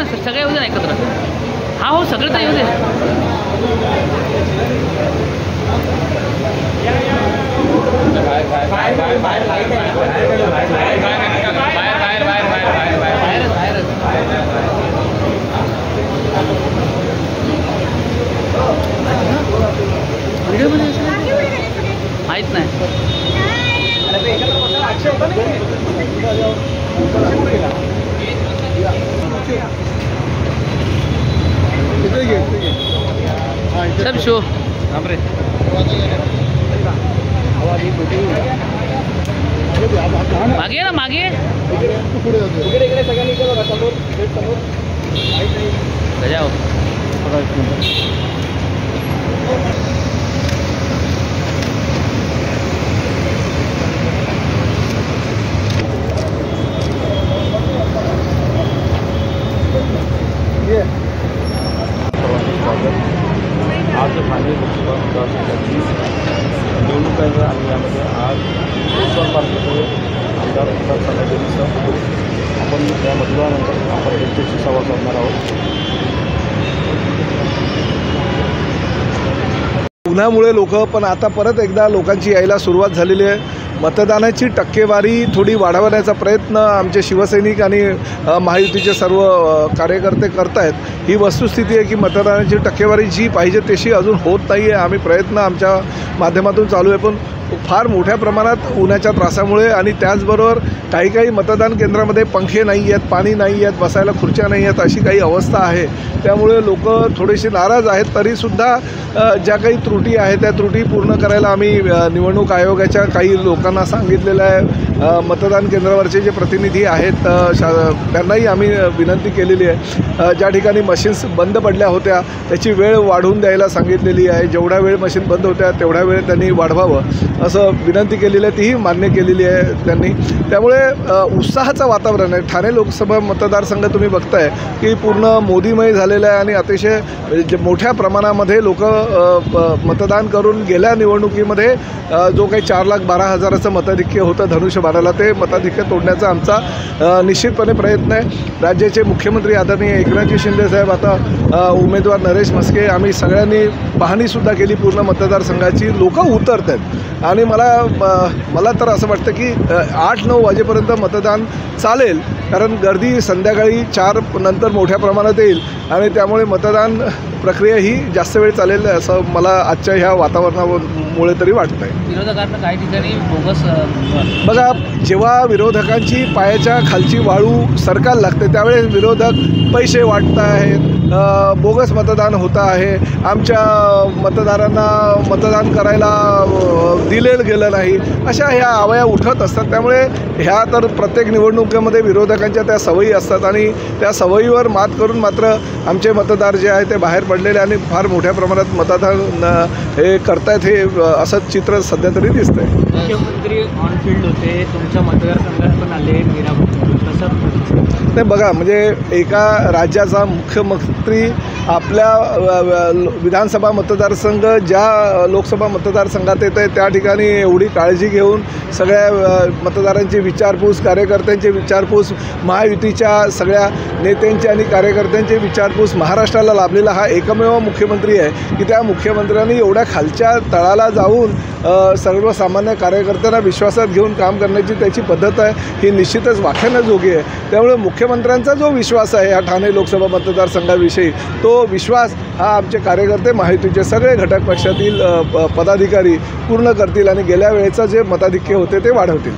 ना सगळे येऊ दे ना एकत्र. हा हो सगळे तर येऊ दे. व्हिडिओ माहीत नाही. सब शो मागे ना मागे जाओ. आज ठाणे लोकसभा मतदारसंघाची निवडणूक आहे आणि यामध्ये आज पार्टीचे आमदार मतदारसंघाचे आपण या मतदानानंतर आपण त्यांच्याशी संवाद साधणार आहोत. उन्हामुळे लोक पण आता परत एकदा लोकांची यायला सुरुवात झालेली आहे. मतदानाची टक्केवारी थोडी वाढवण्याचा प्रयत्न आमचे शिवसैनिक आणि महायुतीचे सर्व कार्यकर्ते करत आहेत. ही वस्तुस्थिती आहे की मतदानाची टक्केवारी जी पाहिजे तशी अजून होत नाही आहे. आम्ही प्रयत्न आमच्या माध्यमातून चालू आहे, पण फार मोठ्या प्रमाणात उन्हाच्या त्रासामुळे आणि त्याचबरोबर काही मतदान केंद्रामध्ये पंखे नाही आहेत, पाणी नाही आहेत, बसायला खुर्च्या नाही आहेत, अशी काही अवस्था आहे. त्यामुळे लोक थोडेसे नाराज आहेत. तरीसुद्धा ज्या काही त्रुटी आहेत त्या त्रुटी पूर्ण करायला आम्ही निवडणूक आयोगाच्या काही लोकांना सांगितलेलं आहे. मतदान केंद्रावरचे जे प्रतिनिधी आहेत त्यांनाही आम्ही विनंती केलेली आहे. ज्या ठिकाणी मशीन्स बंद पडल्या होत्या त्याची वेळ वाढवून द्यायला सांगितलेली आहे. जेवढा वेळ मशीन बंद होत्या तेवढा वेळ त्यांनी वाढवावं असं विनंती केलेली आहे. तीही मान्य केलेली आहे त्यांनी. त्यामुळे उत्साहाचं वातावरण आहे. ठाणे लोकसभा मतदारसंघ तुम्ही बघताय की पूर्ण मोदीमय झालेलं आहे आणि अतिशय मोठ्या प्रमाणामध्ये लोक मतदान करून गेल्या निवडणुकीमध्ये जो काही 4,12,000चं मताधिक्य होतं धनुष्यबाणाला ते मताधिक्य तोडण्याचा आमचा निश्चितपणे प्रयत्न आहे. राज्याचे मुख्यमंत्री आदरणीय एकनाथजी शिंदे साहेब, आता उमेदवार नरेश म्हस्के, आम्ही सगळ्यांनी पाहणीसुद्धा केली पूर्ण मतदारसंघाची. लोक उतरत आहेत आणि मला तर असं वाटतं की 8-9 वाजेपर्यंत मतदान चालेल, कारण गर्दी संध्याकाळी 4 नंतर मोठ्या प्रमाणात येईल आणि त्यामुळे मतदान प्रक्रिया ही जास्त वेळ चालेल असं मला आजच्या ह्या वातावरणामुळे तरी वाटत आहे. विरोधकांना काही ठिकाणी बोगस बघा, जेव्हा विरोधकांची पायाच्या खालची वाळू सरकायला लागते त्यावेळेस विरोधक पैसे वाटत आहेत, बोगस मतदान होतं आहे, आमच्या मतदारांना मतदान करायला दिलेलं गेलं नाही, अशा ह्या आवाया उठत असतात. त्यामुळे ह्या तर प्रत्येक निवडणुकीमध्ये विरोधकांच्या त्या सवयी असतात आणि त्या सवयीवर मात करून मात्र आमचे मतदार जे आहे ते बाहेर पडलेले आणि फार मोठ्या प्रमाणात मतदान हे करतायत. हे असं चित्र सध्या तरी दिसतंय. मुख्यमंत्री ऑन फील्ड होते, तुमच्या मतदारसंघात पण आले नाही. बघा, म्हणजे एका राज्याचा मुख्यमंत्री आपल्या विधानसभा मतदारसंघ ज्या लोकसभा मतदारसंघात येत आहे त्या ठिकाणी एवढी काळजी घेऊन सगळ्या मतदारांची विचारपूस, कार्यकर्त्यांची विचारपूस, महायुतीच्या सगळ्या नेत्यांची आणि कार्यकर्त्यांची विचारपूस महाराष्ट्राला लाभलेला हा एकमेव मुख्यमंत्री आहे की त्या मुख्यमंत्र्यांनी एवढ्या खालच्या तळाला जाऊन सर्वसामान्य कार्यकर्त्यांना विश्वासात घेऊन काम करण्याची त्याची पद्धत आहे ही निश्चितच वाखाणण्याजोगी आहे. त्यामुळे मुख्यमंत्र्यांचा जो विश्वास आहे या ठाणे लोकसभा मतदारसंघाविषयी तो विश्वास हा आमचे कार्यकर्ते, महायुतीचे सगळे घटक पक्षातील पदाधिकारी पूर्ण करतील आणि गेल्या वेळेचं जे मताधिक्य होते ते वाढवतील.